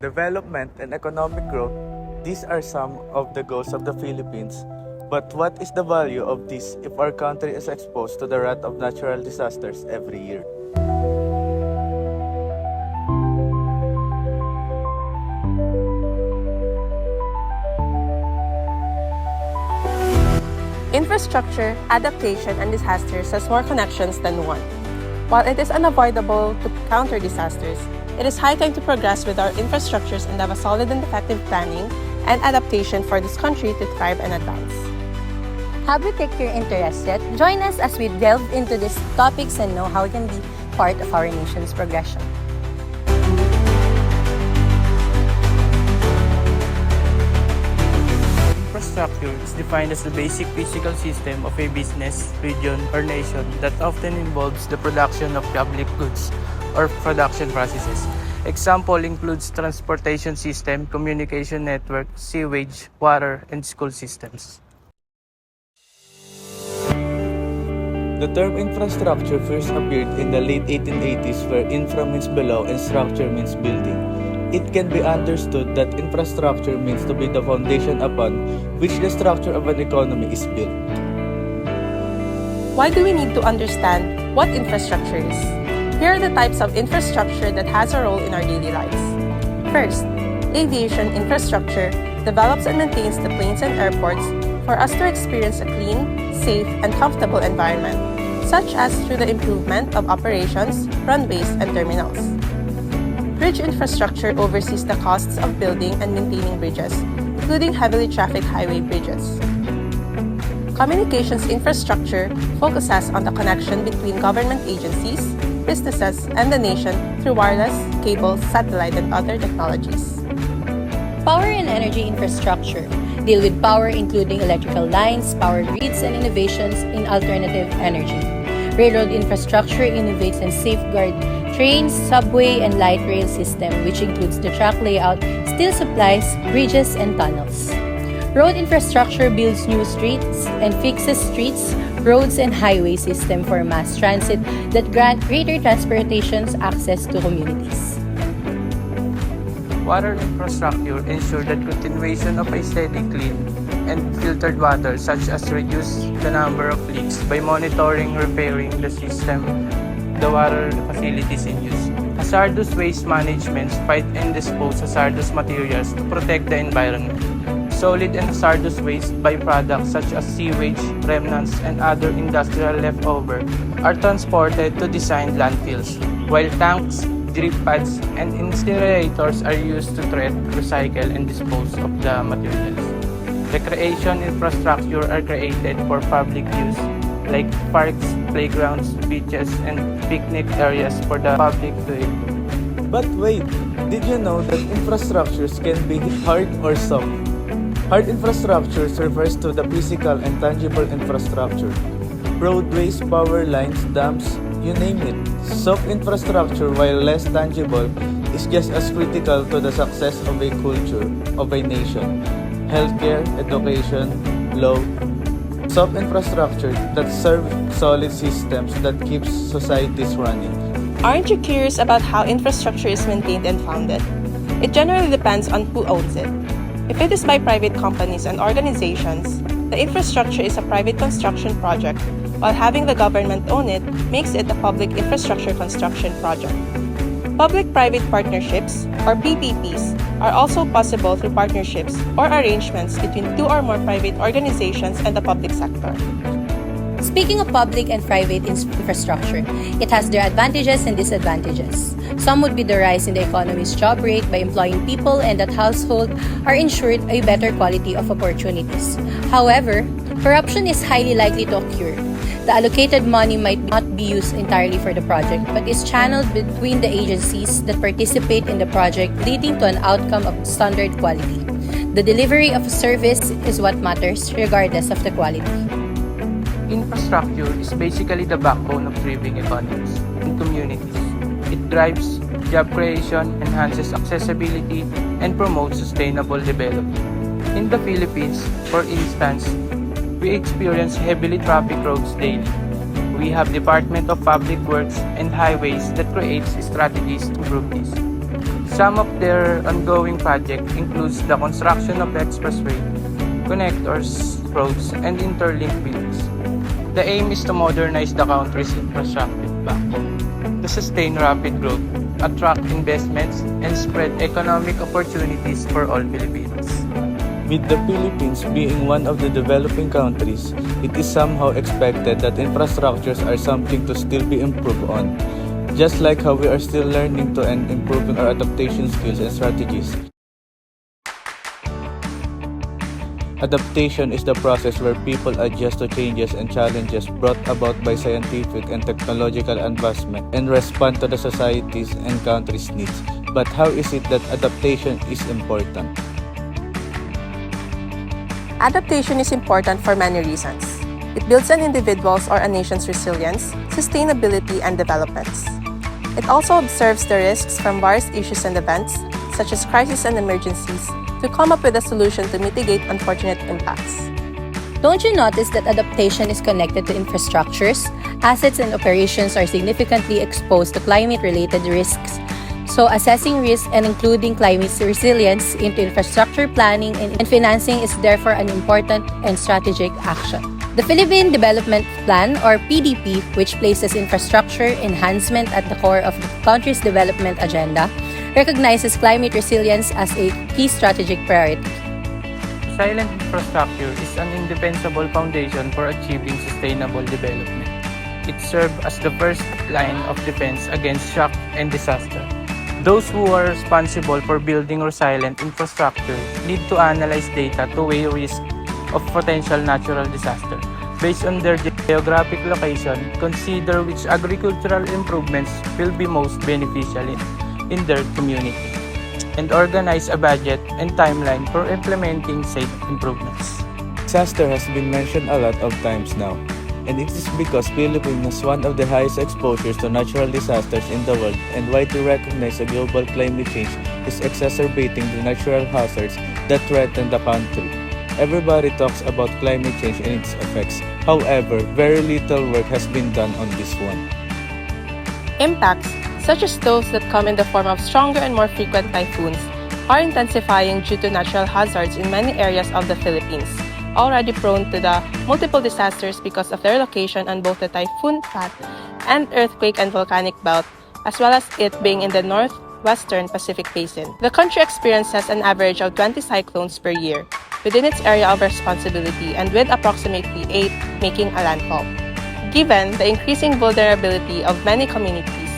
Development and economic growth, these are some of the goals of the Philippines. But what is the value of this if our country is exposed to the wrath of natural disasters every year? Infrastructure, adaptation, and disasters has more connections than one. While it is unavoidable to counter disasters, it is high time to progress with our infrastructures and have a solid and effective planning and adaptation for this country to thrive and advance. Have you taken your interest yet? Join us as we delve into these topics and know how it can be part of our nation's progression. Infrastructure is defined as the basic physical system of a business, region, or nation that often involves the production of public goods or production processes. Example includes transportation system, communication network, sewage, water, and school systems. The term infrastructure first appeared in the late 1880s where infra means below and structure means building. It can be understood that infrastructure means to be the foundation upon which the structure of an economy is built. Why do we need to understand what infrastructure is? Here are the types of infrastructure that has a role in our daily lives. First, aviation infrastructure develops and maintains the planes and airports for us to experience a clean, safe, and comfortable environment, such as through the improvement of operations, runways, and terminals. Bridge infrastructure oversees the costs of building and maintaining bridges, including heavily trafficked highway bridges. Communications infrastructure focuses on the connection between government agencies, businesses, and the nation through wireless, cable, satellite, and other technologies. Power and energy infrastructure deal with power including electrical lines, power grids, and innovations in alternative energy. Railroad infrastructure innovates and safeguards trains, subway, and light rail system, which includes the track layout, steel supplies, bridges, and tunnels. Road infrastructure builds new streets and fixes streets, roads, and highway system for mass transit that grant greater transportation access to communities. Water infrastructure ensures the continuation of a steady, clean, and filtered water, such as reduce the number of leaks by monitoring, repairing the system, the water facilities in use. Hazardous waste management fight and dispose hazardous materials to protect the environment. Solid and hazardous waste byproducts such as sewage, remnants, and other industrial leftover are transported to designed landfills, while tanks, drip pads, and incinerators are used to treat, recycle, and dispose of the materials. Recreation infrastructure are created for public use, like parks, playgrounds, beaches, and picnic areas for the public to eat. But wait, did you know that infrastructures can be hard or soft? Hard infrastructure refers to the physical and tangible infrastructure. Roadways, power lines, dams, you name it. Soft infrastructure, while less tangible, is just as critical to the success of a culture, of a nation. Healthcare, education, law, soft infrastructure that serve solid systems that keeps societies running. Aren't you curious about how infrastructure is maintained and founded? It generally depends on who owns it. If it is by private companies and organizations, the infrastructure is a private construction project, while having the government own it makes it a public infrastructure construction project. Public-private partnerships, or PPPs, are also possible through partnerships or arrangements between two or more private organizations and the public sector. Speaking of public and private infrastructure, it has their advantages and disadvantages. Some would be the rise in the economy's job rate by employing people and that households are ensured a better quality of opportunities. However, corruption is highly likely to occur. The allocated money might not be used entirely for the project, but is channeled between the agencies that participate in the project, leading to an outcome of standard quality. The delivery of a service is what matters, regardless of the quality. Infrastructure is basically the backbone of thriving economies and communities. It drives job creation, enhances accessibility, and promotes sustainable development. In the Philippines, for instance, we experience heavily traffic roads daily. We have Department of Public Works and Highways that creates strategies to improve this. Some of their ongoing projects includes the construction of expressway, connectors, roads, and interlink buildings. The aim is to modernize the country's infrastructure backbone, to sustain rapid growth, attract investments, and spread economic opportunities for all Filipinos. With the Philippines being one of the developing countries, it is somehow expected that infrastructures are something to still be improved on. Just like how we are still learning to and improving our adaptation skills and strategies. Adaptation is the process where people adjust to changes and challenges brought about by scientific and technological advancement and respond to the society's and country's needs. But how is it that adaptation is important? Adaptation is important for many reasons. It builds an individual's or a nation's resilience, sustainability, and developments. It also observes the risks from various issues and events, such as crises and emergencies, to come up with a solution to mitigate unfortunate impacts. Don't you notice that adaptation is connected to infrastructures? Assets and operations are significantly exposed to climate-related risks. So assessing risk and including climate resilience into infrastructure planning and financing is therefore an important and strategic action. The Philippine Development Plan, or PDP, which places infrastructure enhancement at the core of the country's development agenda, recognizes climate resilience as a key strategic priority. Resilient infrastructure is an indispensable foundation for achieving sustainable development. It serves as the first line of defense against shock and disaster. Those who are responsible for building resilient infrastructure need to analyze data to weigh risk of potential natural disaster. Based on their geographic location, consider which agricultural improvements will be most beneficial in their community, and organize a budget and timeline for implementing said improvements. Disaster has been mentioned a lot of times now, and it is because Philippines has one of the highest exposures to natural disasters in the world and widely recognized that global climate change is exacerbating the natural hazards that threaten the country. Everybody talks about climate change and its effects. However, very little work has been done on this one. Impacts, such as those that come in the form of stronger and more frequent typhoons, are intensifying due to natural hazards in many areas of the Philippines, already prone to the multiple disasters because of their location on both the typhoon path and earthquake and volcanic belt, as well as it being in the northwestern Pacific Basin. The country experiences an average of 20 cyclones per year within its area of responsibility and with approximately 8 making a landfall. Given the increasing vulnerability of many communities,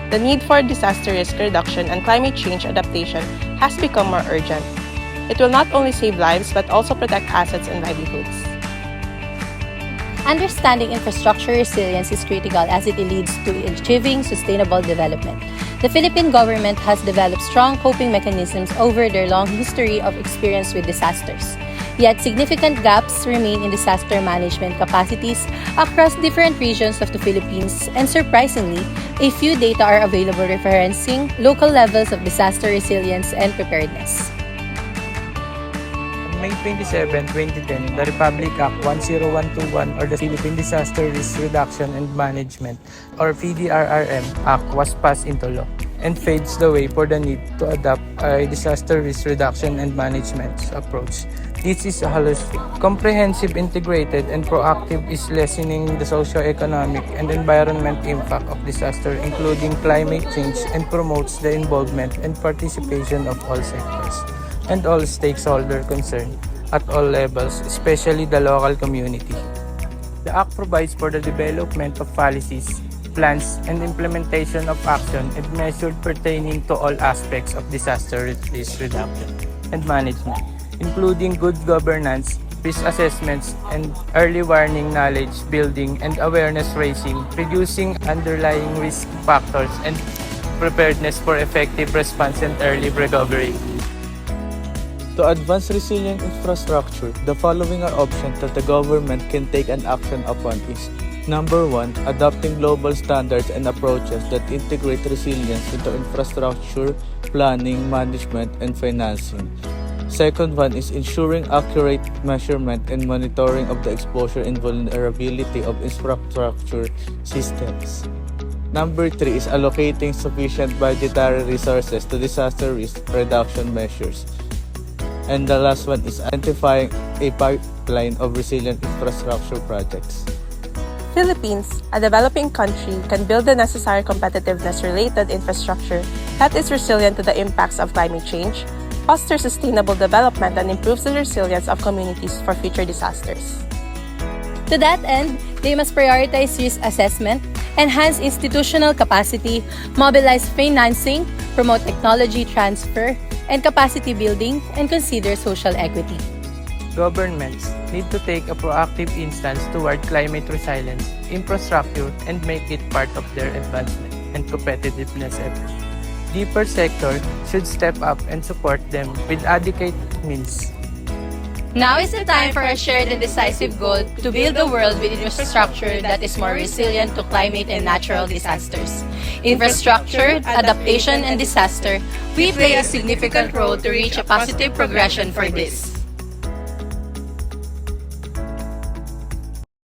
the need for disaster risk reduction and climate change adaptation has become more urgent. It will not only save lives but also protect assets and livelihoods. Understanding infrastructure resilience is critical as it leads to achieving sustainable development. The Philippine government has developed strong coping mechanisms over their long history of experience with disasters. Yet significant gaps remain in disaster management capacities across different regions of the Philippines, and surprisingly, a few data are available referencing local levels of disaster resilience and preparedness. On May 27, 2010, the Republic Act 10121 or the Philippine Disaster Risk Reduction and Management or PDRRM Act was passed into law and paves the way for the need to adopt a disaster risk reduction and management approach. This is a holistic, comprehensive, integrated, and proactive is lessening the socio-economic and environment impact of disaster, including climate change, and promotes the involvement and participation of all sectors and all stakeholders concerned at all levels, especially the local community. The Act provides for the development of policies, plans, and implementation of action and measures pertaining to all aspects of disaster risk reduction and management, including good governance, risk assessments, and early warning, knowledge building, and awareness raising, reducing underlying risk factors, and preparedness for effective response and early recovery. To advance resilient infrastructure, the following are options that the government can take an action upon is: Number 1, adopting global standards and approaches that integrate resilience into infrastructure, planning, management, and financing. Second one is ensuring accurate measurement and monitoring of the exposure and vulnerability of infrastructure systems. Number 3 is allocating sufficient budgetary resources to disaster risk reduction measures. And the last one is identifying a pipeline of resilient infrastructure projects. Philippines, a developing country, can build the necessary competitiveness-related infrastructure that is resilient to the impacts of climate change, foster sustainable development, and improves the resilience of communities for future disasters. To that end, they must prioritize risk assessment, enhance institutional capacity, mobilize financing, promote technology transfer and capacity building, and consider social equity. Governments need to take a proactive instance toward climate resilience, infrastructure, and make it part of their advancement and competitiveness efforts. Deeper sector should step up and support them with adequate means. Now is the time for a shared and decisive goal to build a world with infrastructure that is more resilient to climate and natural disasters. Infrastructure, adaptation, and disaster, we play a significant role to reach a positive progression for this.